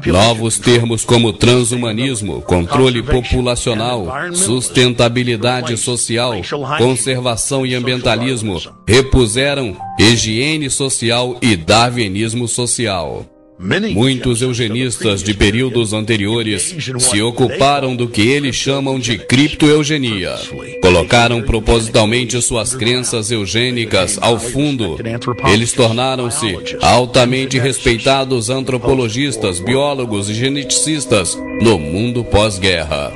Novos termos como transhumanismo, controle populacional, sustentabilidade social, conservação e ambientalismo repuseram higiene social e darwinismo social. Muitos eugenistas de períodos anteriores se ocuparam do que eles chamam de criptoeugenia. Colocaram propositalmente suas crenças eugênicas ao fundo. Eles tornaram-se altamente respeitados antropologistas, biólogos e geneticistas no mundo pós-guerra.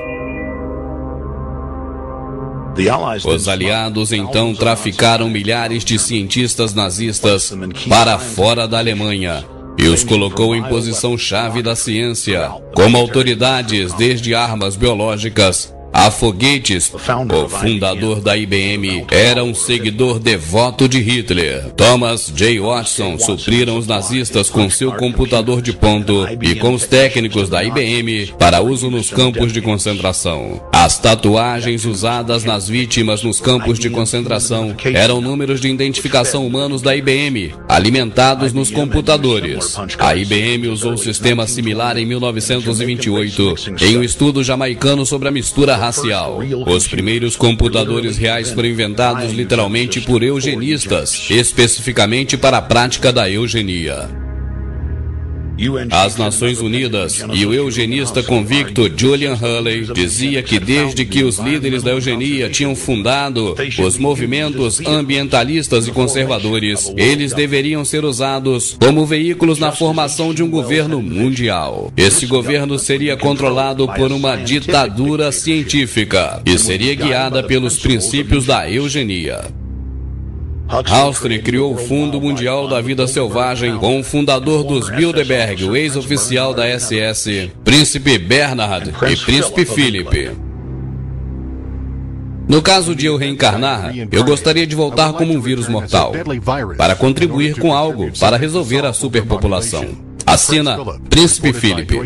Os aliados então traficaram milhares de cientistas nazistas para fora da Alemanha e os colocou em posição-chave da ciência, como autoridades desde armas biológicas a foguetes. O fundador da IBM era um seguidor devoto de Hitler. Thomas J. Watson supriram os nazistas com seu computador de ponto e com os técnicos da IBM para uso nos campos de concentração. As tatuagens usadas nas vítimas nos campos de concentração eram números de identificação humanos da IBM, alimentados nos computadores. A IBM usou um sistema similar em 1928 em um estudo jamaicano sobre a mistura racial. Os primeiros computadores reais foram inventados literalmente por eugenistas, especificamente para a prática da eugenia. As Nações Unidas e o eugenista convicto Julian Hulley dizia que desde que os líderes da eugenia tinham fundado os movimentos ambientalistas e conservadores, eles deveriam ser usados como veículos na formação de um governo mundial. Esse governo seria controlado por uma ditadura científica e seria guiada pelos princípios da eugenia. Huxley criou o Fundo Mundial da Vida Selvagem com o fundador dos Bilderberg, o ex-oficial da SS, Príncipe Bernhard e Príncipe Philip. No caso de eu reencarnar, eu gostaria de voltar como um vírus mortal, para contribuir com algo para resolver a superpopulação. Assina Príncipe Philip.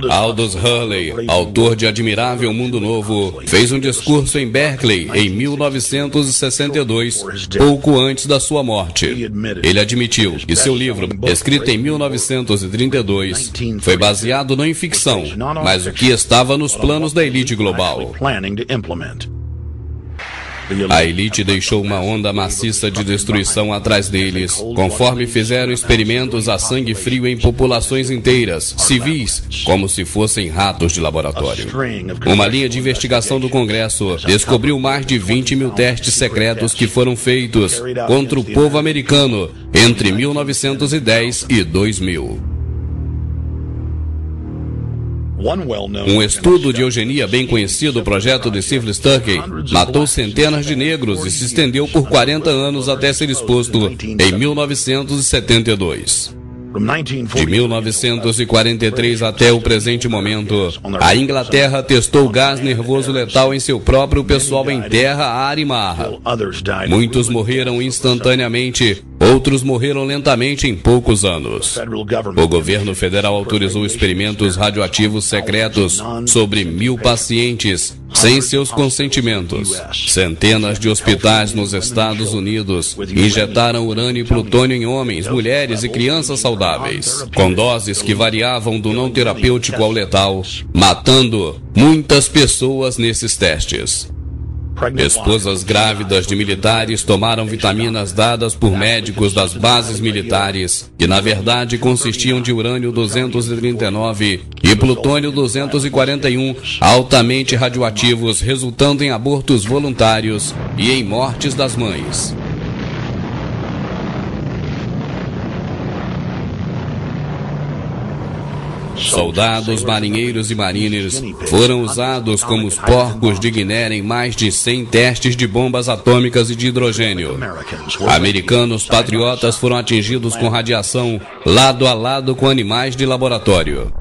Aldous Huxley, autor de Admirável Mundo Novo, fez um discurso em Berkeley em 1962, pouco antes da sua morte. Ele admitiu que seu livro, escrito em 1932, foi baseado não em ficção, mas o que estava nos planos da elite global. A elite deixou uma onda maciça de destruição atrás deles, conforme fizeram experimentos a sangue frio em populações inteiras, civis, como se fossem ratos de laboratório. Uma linha de investigação do Congresso descobriu mais de 20 mil testes secretos que foram feitos contra o povo americano entre 1910 e 2000. Um estudo de eugenia bem conhecido, o projeto de Syphilis Turkey, matou centenas de negros e se estendeu por 40 anos até ser exposto em 1972. De 1943 até o presente momento, a Inglaterra testou gás nervoso letal em seu próprio pessoal em terra, ar e mar. Muitos morreram instantaneamente, outros morreram lentamente em poucos anos. O governo federal autorizou experimentos radioativos secretos sobre 1000 pacientes, sem seus consentimentos. Centenas de hospitais nos Estados Unidos injetaram urânio e plutônio em homens, mulheres e crianças saudáveis, com doses que variavam do não terapêutico ao letal, matando muitas pessoas nesses testes. Esposas grávidas de militares tomaram vitaminas dadas por médicos das bases militares, que na verdade consistiam de urânio 239 e plutônio 241, altamente radioativos, resultando em abortos voluntários e em mortes das mães. Soldados, marinheiros e mariners foram usados como os porcos de Guiné em mais de 100 testes de bombas atômicas e de hidrogênio. Americanos patriotas foram atingidos com radiação lado a lado com animais de laboratório.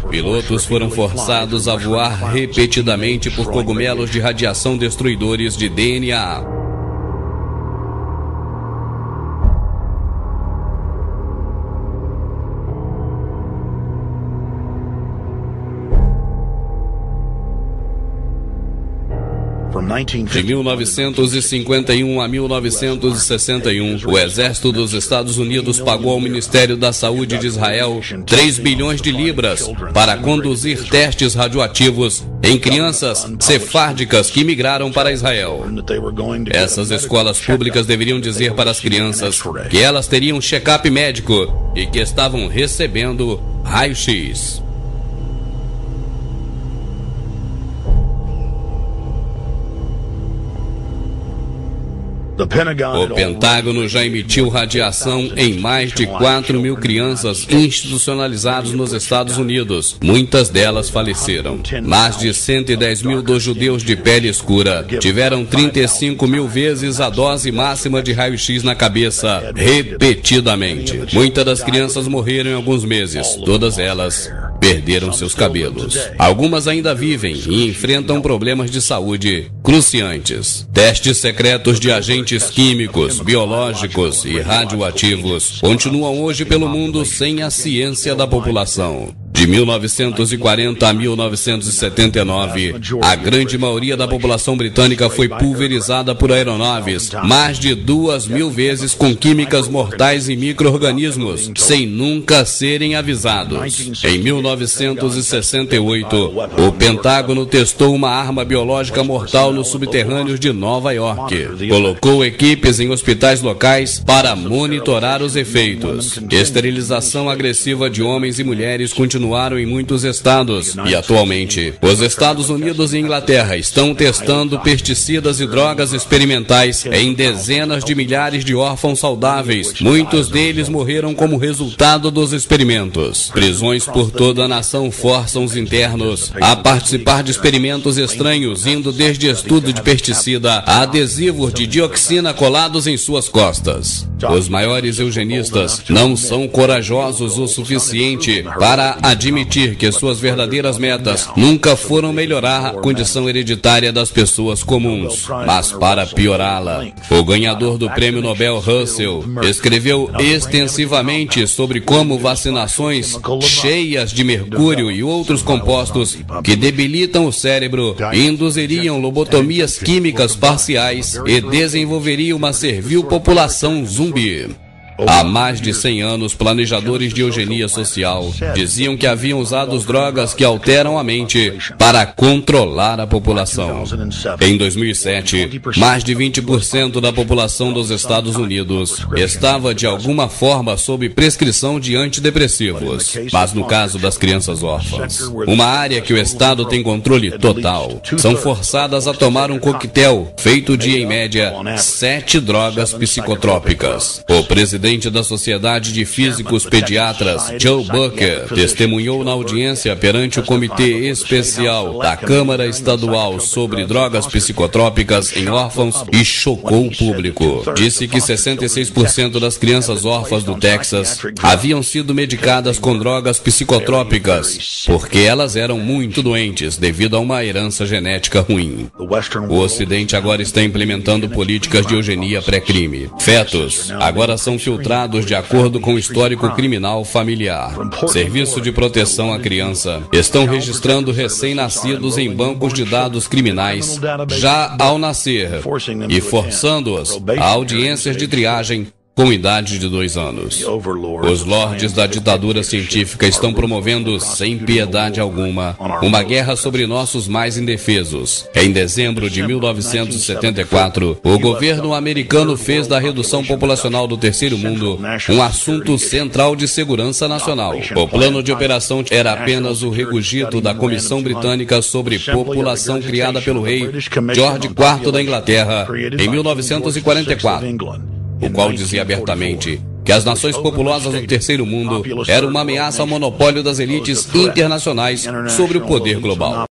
Pilotos foram forçados a voar repetidamente por cogumelos de radiação destruidores de DNA. De 1951 a 1961, o Exército dos Estados Unidos pagou ao Ministério da Saúde de Israel 3 bilhões de libras para conduzir testes radioativos em crianças sefárdicas que migraram para Israel. Essas escolas públicas deveriam dizer para as crianças que elas teriam check-up médico e que estavam recebendo raio-x. O Pentágono já emitiu radiação em mais de 4 mil crianças institucionalizadas nos Estados Unidos. Muitas delas faleceram. Mais de 110 mil dos judeus de pele escura tiveram 35 mil vezes a dose máxima de raio-x na cabeça, repetidamente. Muitas das crianças morreram em alguns meses. Todas elas perderam seus cabelos. Algumas ainda vivem e enfrentam problemas de saúde cruciantes. Testes secretos de agentes químicos, biológicos e radioativos continuam hoje pelo mundo sem a ciência da população. De 1940 a 1979, a grande maioria da população britânica foi pulverizada por aeronaves, mais de 2.000 vezes com químicas mortais e micro-organismos, sem nunca serem avisados. Em 1968, o Pentágono testou uma arma biológica mortal nos subterrâneos de Nova York. Colocou equipes em hospitais locais para monitorar os efeitos. Esterilização agressiva de homens e mulheres continuaram em muitos estados e, atualmente, os Estados Unidos e Inglaterra estão testando pesticidas e drogas experimentais em dezenas de milhares de órfãos saudáveis. Muitos deles morreram como resultado dos experimentos. Prisões por toda a nação forçam os internos a participar de experimentos estranhos, indo desde estudo de pesticida a adesivos de dioxina colados em suas costas. Os maiores eugenistas não são corajosos o suficiente para admitir que suas verdadeiras metas nunca foram melhorar a condição hereditária das pessoas comuns, mas para piorá-la. O ganhador do Prêmio Nobel Russell escreveu extensivamente sobre como vacinações cheias de mercúrio e outros compostos que debilitam o cérebro induziriam lobotomias químicas parciais e desenvolveriam uma servil população zumbi. Há mais de 100 anos, planejadores de eugenia social diziam que haviam usado drogas que alteram a mente para controlar a população. Em 2007, mais de 20% da população dos Estados Unidos estava de alguma forma sob prescrição de antidepressivos. Mas no caso das crianças órfãs, uma área que o Estado tem controle total, são forçadas a tomar um coquetel feito de, em média, 7 drogas psicotrópicas. O presidente da Sociedade de Físicos Pediatras, Joe Bucker, testemunhou na audiência perante o Comitê Especial da Câmara Estadual sobre Drogas Psicotrópicas em Órfãos e chocou o público. Disse que 66% das crianças órfãs do Texas haviam sido medicadas com drogas psicotrópicas porque elas eram muito doentes devido a uma herança genética ruim. O Ocidente agora está implementando políticas de eugenia pré-crime. Fetos agora são filtrados de acordo com o histórico criminal familiar. Serviço de proteção à criança estão registrando recém-nascidos em bancos de dados criminais já ao nascer e forçando-os a audiências de triagem com idade de 2 anos. Os lordes da ditadura científica estão promovendo, sem piedade alguma, uma guerra sobre nossos mais indefesos. Em dezembro de 1974, o governo americano fez da redução populacional do Terceiro Mundo um assunto central de segurança nacional. O plano de operação era apenas o regurgito da Comissão Britânica sobre População criada pelo rei George IV da Inglaterra em 1944. O qual dizia abertamente que as nações populosas do Terceiro Mundo eram uma ameaça ao monopólio das elites internacionais sobre o poder global.